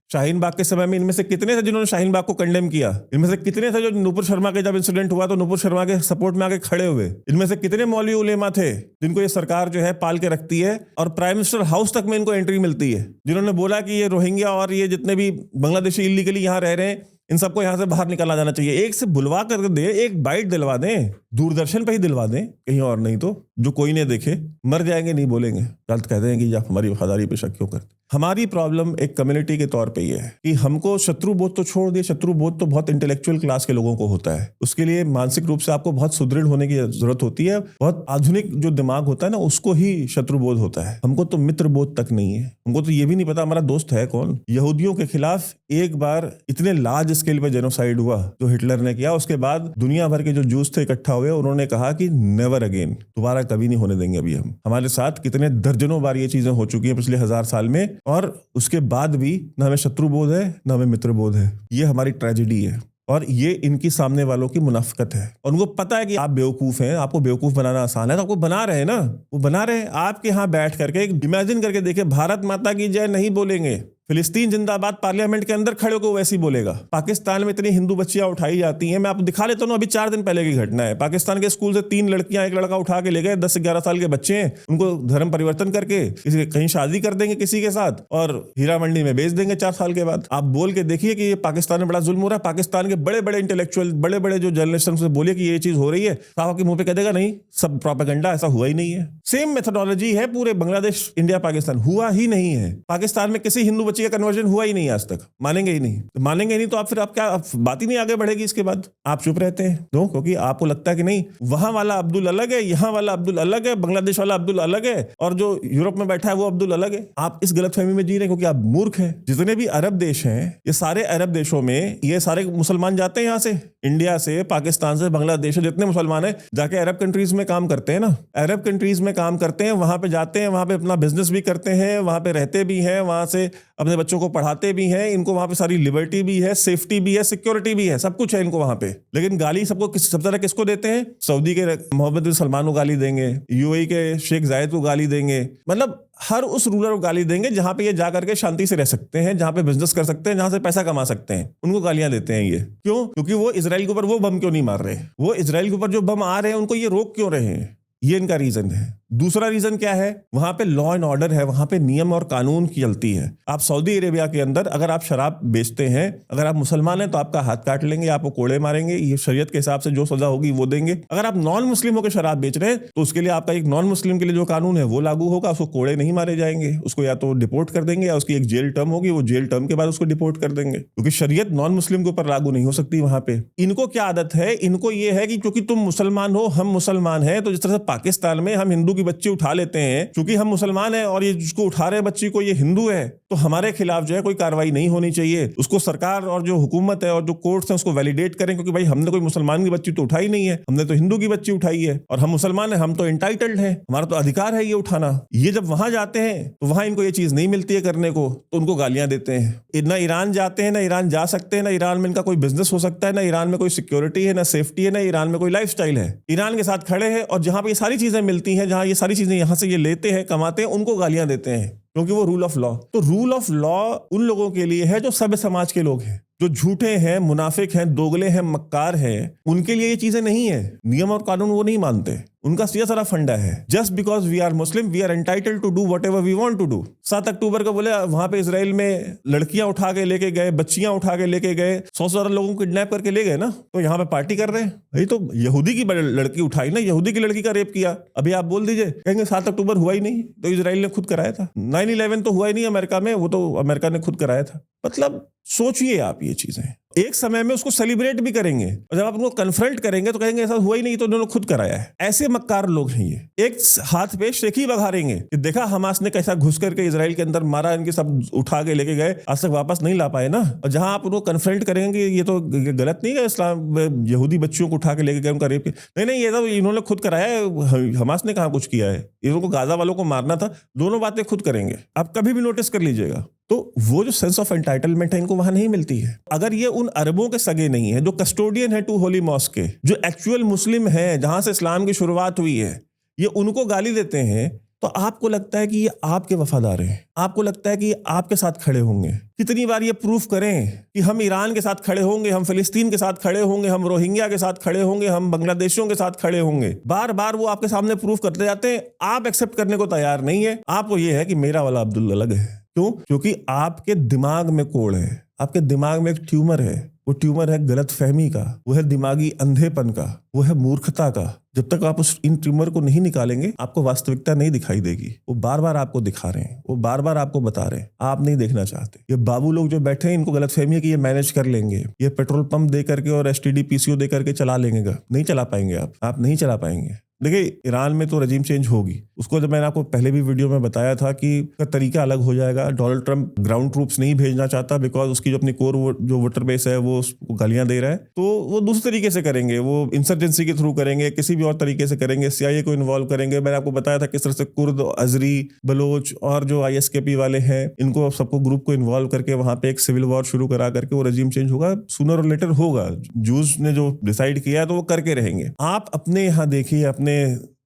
शाहीन बाग के समय में इनमें से कितने थे जिन्होंने शाहीन बाग को कंडेम किया? इनमें से कितने थे जो नुपुर शर्मा के जब इंसिडेंट हुआ तो नुपुर शर्मा के सपोर्ट में आके खड़े हुए? इनमें से कितने मौलवी उलेमा थे जिनको ये सरकार जो है पाल के रखती है और प्राइम मिनिस्टर हाउस तक में इनको एंट्री मिलती है, जिन्होंने बोला कि ये रोहिंग्या और ये जितने भी बांग्लादेशी इल्लीगली यहाँ रह रहे हैं, इन सबको यहां से बाहर निकाला जाना चाहिए। एक से बुलवा कर दे, एक बाइट दिलवा दें, दूरदर्शन पे ही दिलवा दें, कहीं और नहीं तो जो कोई नहीं देखे, मर जाएंगे नहीं बोलेंगे। गलत कहते हैं कि आप हमारी वफादारी पे शक क्यों करते? हमारी प्रॉब्लम एक कम्युनिटी के तौर पे ये है कि हमको शत्रु बोध तो छोड़ दिए, शत्रु बोध तो बहुत इंटेलेक्चुअल क्लास के लोगों को होता है। उसके लिए मानसिक रूप से आपको बहुत सुदृढ़ होने की जरूरत होती है। बहुत आधुनिक जो दिमाग होता है ना, उसको ही शत्रु बोध होता है। हमको तो मित्र बोध तक नहीं है। हमको तो ये भी नहीं पता हमारा दोस्त है कौन। यहूदियों के खिलाफ एक बार इतने लार्ज स्केल पे जेनोसाइड हुआ जो हिटलर ने किया, उसके बाद दुनिया भर के जो जूस थे इकट्ठा हुए, उन्होंने कहा कि नेवर अगेन, दोबारा कभी नहीं होने देंगे। अभी हम, हमारे साथ कितने दर्जनों बार ये चीजें हो चुकी हैं पिछले 1000 साल में, और उसके बाद भी न हमें शत्रु बोध है न हमें मित्र बोध है। ये हमारी ट्रेजेडी है और ये इनकी सामने वालों की मुनाफिकत है। और उनको पता है कि आप बेवकूफ हैं, आपको बेवकूफ बनाना आसान है, तो आपको बना रहे हैं ना, वो बना रहे हैं। आपके यहाँ बैठ करके इमेजिन करके देखिए, भारत माता की जय नहीं बोलेंगे, फिलिस्तीन जिंदाबाद पार्लियामेंट के अंदर खड़े होकर वैसे ही बोलेगा। पाकिस्तान में इतनी हिंदू बच्चियां उठाई जाती हैं, मैं आपको दिखा लेता हूँ, अभी 4 दिन पहले की घटना है। पाकिस्तान के स्कूल से 3 लड़कियां, एक लड़का उठा के ले गए, 10-11 साल के बच्चे हैं, उनको धर्म परिवर्तन करके कहीं शादी कर देंगे किसी के साथ और हीरा मंडी में बेच देंगे 4 साल के बाद। आप बोल के देखिए कि ये पाकिस्तान में बड़ा जुल्म हो रहा है। पाकिस्तान के बड़े बड़े इंटेलेक्चुअल, बड़े बड़े जो जर्नलिस्ट से बोलिए कि ये चीज हो रही है, साहब के मुंह पे कह देगा नहीं, सब प्रोपेगेंडा, ऐसा हुआ ही नहीं है। सेम मेथोडोलॉजी है पूरे बांग्लादेश, इंडिया, पाकिस्तान, हुआ ही नहीं है। पाकिस्तान में किसी हिंदू बच्ची का कन्वर्जन हुआ ही नहीं आज तक, मानेंगे ही नहीं। मानेंगे नहीं तो आप फिर आप क्या, बात ही नहीं आगे बढ़ेगी इसके बाद। आप चुप रहते हैं क्यों? क्योंकि आपको लगता है कि नहीं, वहां वाला अब्दुल अलग है, यहां वाला अब्दुल अलग है, बांग्लादेश वाला अब्दुल अलग है और जो यूरोप में बैठा है वो अब्दुल अलग है। आप इस गलतफहमी में जी रहे हैं क्योंकि आप मूर्ख हैं। जितने भी अरब देश हैं, ये सारे अरब देशों में ये सारे मुसलमान जाते हैं, यहां से, इंडिया से, पाकिस्तान से, बांग्लादेश से, जितने मुसलमान हैं जाके अरब कंट्रीज में काम करते हैं ना, अरब कंट्रीज में काम करते हैं, वहां पे जाते हैं, वहां पे अपना बिजनेस भी करते हैं, वहां पे रहते भी हैं, वहां से अपने बच्चों को पढ़ाते भी हैं, इनको वहां पे सारी लिबर्टी भी है, सेफ्टी भी है, सिक्योरिटी भी है, सब कुछ है इनको वहां पे। लेकिन गाली सबको सब तरह किसको देते हैं? सऊदी के मोहम्मद बिन सलमान को गाली देंगे, यूएई के शेख जायद को गाली देंगे, मतलब हर उस रूलर को गाली देंगे जहां पे ये जा करके शांति से रह सकते हैं, जहां पे बिजनेस कर सकते हैं, जहां से पैसा कमा सकते हैं, उनको गालियां देते हैं ये। क्यों? क्योंकि वो इजराइल के ऊपर वो बम क्यों नहीं मार रहे, वो इजराइल के ऊपर जो बम आ रहे हैं उनको ये रोक क्यों रहे हैं, ये इनका रीजन है। दूसरा रीजन क्या है, वहां पे लॉ एंड ऑर्डर है, वहां पे नियम और कानून की चलती है। आप सऊदी अरेबिया के अंदर अगर आप शराब बेचते हैं, अगर आप मुसलमान हैं तो आपका हाथ काट लेंगे, आपको कोड़े मारेंगे, ये शरीयत के हिसाब से जो सजा होगी वो देंगे। अगर आप नॉन मुस्लिम होकर शराब बेच रहे हैं तो उसके लिए आपका एक नॉन मुस्लिम के लिए जो कानून है वो लागू होगा, उसको कोड़े नहीं मारे जाएंगे, उसको या तो डिपोर्ट कर देंगे या उसकी एक जेल टर्म होगी, वो जेल टर्म के बाद उसको डिपोर्ट कर देंगे, क्योंकि शरीयत नॉन मुस्लिम के ऊपर लागू नहीं हो सकती वहां पे। इनको क्या आदत है, इनको ये है कि क्योंकि तुम मुसलमान हो हम मुसलमान हैं, तो जिस तरह से पाकिस्तान में हम हिंदू की बच्ची उठा लेते हैं, क्योंकि हम मुसलमान हैं और ये जिसको उठा रहे बच्ची को ये हिंदू है, तो हमारे खिलाफ जो है कोई कार्रवाई नहीं होनी चाहिए, उसको सरकार और जो हुकूमत है और जो कोर्ट्स हैं उसको वैलिडेट करें, क्योंकि भाई हमने कोई मुसलमान की बच्ची तो उठाई नहीं है, हमने तो हिंदू की बच्ची उठाई है और हम मुसलमान हैं, हम तो एंटाइटल्ड हैं, हमारा तो अधिकार है ये उठाना। ये जब वहां जाते हैं तो वहां इनको ये चीज नहीं मिलती है करने को, तो उनको गालियां देते हैं। ना ईरान जाते हैं, ना ईरान जा सकते हैं, ना ईरान में इनका कोई बिजनेस हो सकता है, ना ईरान में कोई सिक्योरिटी है, ना सेफ्टी है, ना ईरान में कोई लाइफस्टाइल है। ईरान के साथ खड़े हैं और जहां पे ये सारी चीजें मिलती हैं, जहां ये सारी चीजें यहां से ये लेते हैं, कमाते हैं, उनको गालियां देते हैं, क्योंकि वो रूल ऑफ लॉ। तो रूल ऑफ लॉ उन लोगों के लिए है जो सभ्य समाज के लोग हैं, जो झूठे हैं, मुनाफिक हैं, दोगले हैं, मक्कार हैं, उनके लिए ये चीजें नहीं है। नियम और कानून वो नहीं मानते, उनका सीधा सारा फंडा है, just because we are Muslim we are entitled to do whatever we want to do. 7 October को बोले वहां पे इजराइल में लड़कियां उठा के लेके गए, बच्चियां उठा के लेके गए, 100 से ज्यादा लोगों को किडनैप करके ले गए ना, तो यहाँ पे पार्टी कर रहे हैं। भाई तो यहूदी की लड़की उठाई ना, यहूदी की लड़की का रेप किया, अभी आप बोल दीजिए कहेंगे 7 अक्टूबर हुआ ही नहीं, तो इजराइल ने खुद कराया था। 9/11 तो हुआ ही नहीं अमेरिका में, वो तो अमेरिका ने खुद कराया था। मतलब सोचिए आप ये चीजें, एक समय में उसको सेलिब्रेट भी करेंगे और जब आप उनको कन्फ्रंट करेंगे तो कहेंगे ऐसा हुआ ही नहीं, तो उन्होंने खुद कराया है। ऐसे मक्कार लोग हैं ये, एक हाथ पे शेखी बघारेंगे कि देखा हमास ने कैसा घुस करके इजराइल के अंदर मारा, इनके सब उठा के लेके गए, आज तक वापस नहीं ला पाए ना। और जहां आप उनको कन्फ्रंट करेंगे कि ये तो गलत नहीं है, इस्लाम यहूदी बच्चियों को उठा के लेके गए, उनका रेप, नहीं ये तो इन्होंने खुद कराया है, हमास ने कहाँ कुछ किया है, इनको गाजा वालों को मारना था, दोनों बातें खुद करेंगे। आप कभी भी नोटिस कर लीजिएगा, तो वो जो सेंस ऑफ एंटाइटलमेंट है इनको वहां नहीं मिलती है। अगर ये उन अरबों के सगे नहीं है जो कस्टोडियन है टू होली मॉस्क के, जो एक्चुअल मुस्लिम है जहां से इस्लाम की शुरुआत हुई है, ये उनको गाली देते हैं, तो आपको लगता है कि ये आपके वफादार हैं, आपको लगता है कि ये आपके साथ खड़े होंगे। कितनी बार ये प्रूफ करें कि हम ईरान के साथ खड़े होंगे, हम फिलिस्तीन के साथ खड़े होंगे, हम रोहिंग्या के साथ खड़े होंगे, हम बांग्लादेशियों के साथ खड़े होंगे, बार बार वो आपके सामने प्रूफ करते जाते हैं, आप एक्सेप्ट करने को तैयार नहीं है। आपको ये है कि मेरा वाला अब्दुल्ला अलग है। क्यों? क्योंकि आपके दिमाग में कोड़ है, आपके दिमाग में एक ट्यूमर है, वो ट्यूमर है गलत फहमी का, वो है दिमागी अंधेपन का, वो है मूर्खता का। जब तक आप इन ट्यूमर को नहीं निकालेंगे आपको वास्तविकता नहीं दिखाई देगी। वो बार बार आपको दिखा रहे हैं, वो बार बार आपको बता रहे हैं, आप नहीं देखना चाहते। ये बाबू लोग जो बैठे हैं इनको गलत फहमी है कि ये मैनेज कर लेंगे, ये पेट्रोल पंप दे करके और STD PCO दे करके चला लेंगे। नहीं चला पाएंगे आप नहीं चला पाएंगे। देखिए ईरान में तो रजीम चेंज होगी, उसको जब मैंने आपको पहले भी वीडियो में बताया था कि उसका तरीका अलग हो जाएगा। डोनाल्ड ट्रंप ग्राउंड ट्रूप्स नहीं भेजना चाहता बिकॉज उसकी जो अपनी कोर जो वोटर बेस है वो उसको गालियां दे रहा है, तो वो दूसरे तरीके से करेंगे, वो इंसर्जेंसी के थ्रू करेंगे, किसी भी और तरीके से करेंगे, CIA को इन्वॉल्व करेंगे। मैंने आपको बताया था किस तरह से कुर्द, अजरी, बलोच और जो ISKP वाले हैं इनको सबको ग्रुप को इन्वॉल्व करके वहां पे एक सिविल वॉर शुरू करा करके वो रजीम चेंज होगा। सूनर और लेटर होगा, जूस ने जो डिसाइड किया तो वो करके रहेंगे। आप अपने यहाँ देखिए, अपने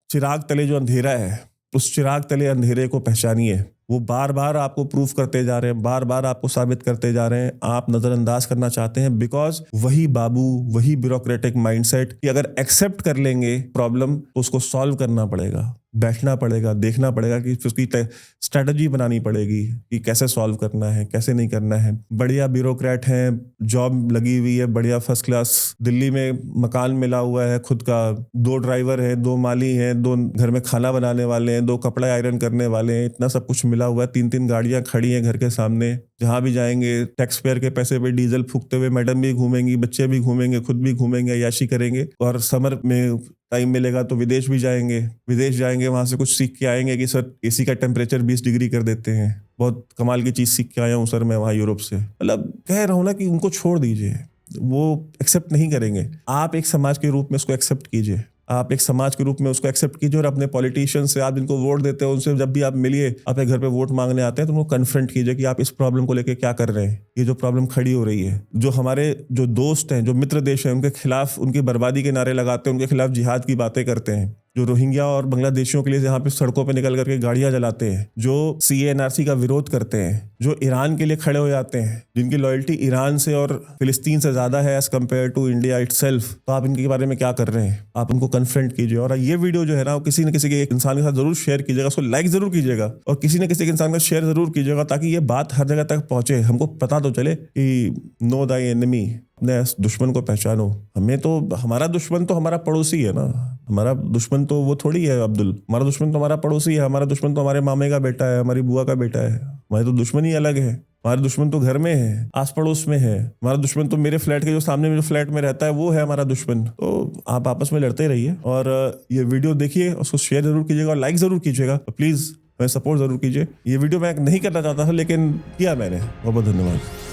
चिराग तले जो अंधेरा है, उस चिराग तले अंधेरे को पहचानिए। वो बार बार आपको प्रूफ करते जा रहे हैं, बार बार आपको साबित करते जा रहे हैं, आप नजरअंदाज करना चाहते हैं बिकॉज वही बाबू, वही ब्यूरोक्रेटिक माइंडसेट कि अगर एक्सेप्ट कर लेंगे प्रॉब्लम तो उसको सॉल्व करना पड़ेगा, बैठना पड़ेगा, देखना पड़ेगा कि उसकी स्ट्रैटेजी बनानी पड़ेगी कि कैसे सॉल्व करना है, कैसे नहीं करना है। बढ़िया ब्यूरोक्रेट हैं, जॉब लगी हुई है, बढ़िया फर्स्ट क्लास, दिल्ली में मकान मिला हुआ है खुद का, 2 ड्राइवर हैं, 2 माली हैं, 2 घर में खाना बनाने वाले हैं, 2 कपड़े आयरन करने वाले हैं, इतना सब कुछ मिला हुआ है। 3-3 गाड़ियां खड़ी हैं घर के सामने, जहां भी जाएंगे टैक्स पेयर के पैसे पे डीजल फूकते हुए मैडम भी घूमेंगी, बच्चे भी घूमेंगे, खुद भी घूमेंगे, अय्याशी करेंगे। और समर में टाइम मिलेगा तो विदेश भी जाएंगे, विदेश जाएंगे वहां से कुछ सीख के आएंगे कि सर AC का टेम्परेचर 20 डिग्री कर देते हैं, बहुत कमाल की चीज सीख के आया हूँ सर मैं वहां यूरोप से। मतलब कह रहा हूँ ना कि उनको छोड़ दीजिए, वो एक्सेप्ट नहीं करेंगे। आप एक समाज के रूप में उसको एक्सेप्ट कीजिए, आप एक समाज के रूप में उसको एक्सेप्ट कीजिए और अपने पॉलिटिशियन से, आप जिनको वोट देते हो उनसे जब भी आप मिलिए, अपने घर पे वोट मांगने आते हैं तो उनको कन्फ्रंट कीजिए कि आप इस प्रॉब्लम को लेकर क्या कर रहे हैं, ये जो प्रॉब्लम खड़ी हो रही है। जो हमारे जो दोस्त हैं, जो मित्र देश हैं, उनके खिलाफ, उनकी बर्बादी के नारे लगाते हैं, उनके खिलाफ जिहाद की बातें करते हैं, जो रोहिंग्या और बांग्लादेशियों के लिए यहाँ पे सड़कों पे निकल करके गाड़ियां जलाते हैं, जो CANRC का विरोध करते हैं, जो ईरान के लिए खड़े हो जाते हैं, जिनकी लॉयल्टी ईरान से और फिलिस्तीन से ज्यादा है as compare to India itself, तो आप इनके बारे में क्या कर रहे हैं? आप उनको कन्फ्रंट कीजिए। और ये वीडियो जो है ना, किसी न किसी के एक इंसान के साथ जरूर शेयर कीजिएगा, उसको लाइक जरूर कीजिएगा और किसी न किसी के इंसान का शेयर जरूर कीजिएगा, ताकि ये बात हर जगह तक पहुंचे, हमको पता तो चले कि नो दाई एनिमी, अपने दुश्मन को पहचानो। हमें तो हमारा दुश्मन तो हमारा पड़ोसी है ना, हमारा दुश्मन तो वो थोड़ी है अब्दुल, हमारा दुश्मन तो हमारा पड़ोसी है, हमारा दुश्मन तो हमारे मामे का बेटा है, हमारी बुआ का बेटा है। हमारे तो दुश्मन ही अलग है। हमारा दुश्मन तो घर में है, आस पड़ोस में है। हमारा दुश्मन तो मेरे फ्लैट के जो सामने में जो फ्लैट में रहता है वो है हमारा दुश्मन। तो आप आपस में लड़ते रहिए और ये वीडियो देखिए, उसको शेयर जरूर कीजिएगा और लाइक जरूर कीजिएगा प्लीज, मैं सपोर्ट जरूर कीजिए। ये वीडियो मैं नहीं करना चाहता था लेकिन किया मैंने। बहुत बहुत धन्यवाद।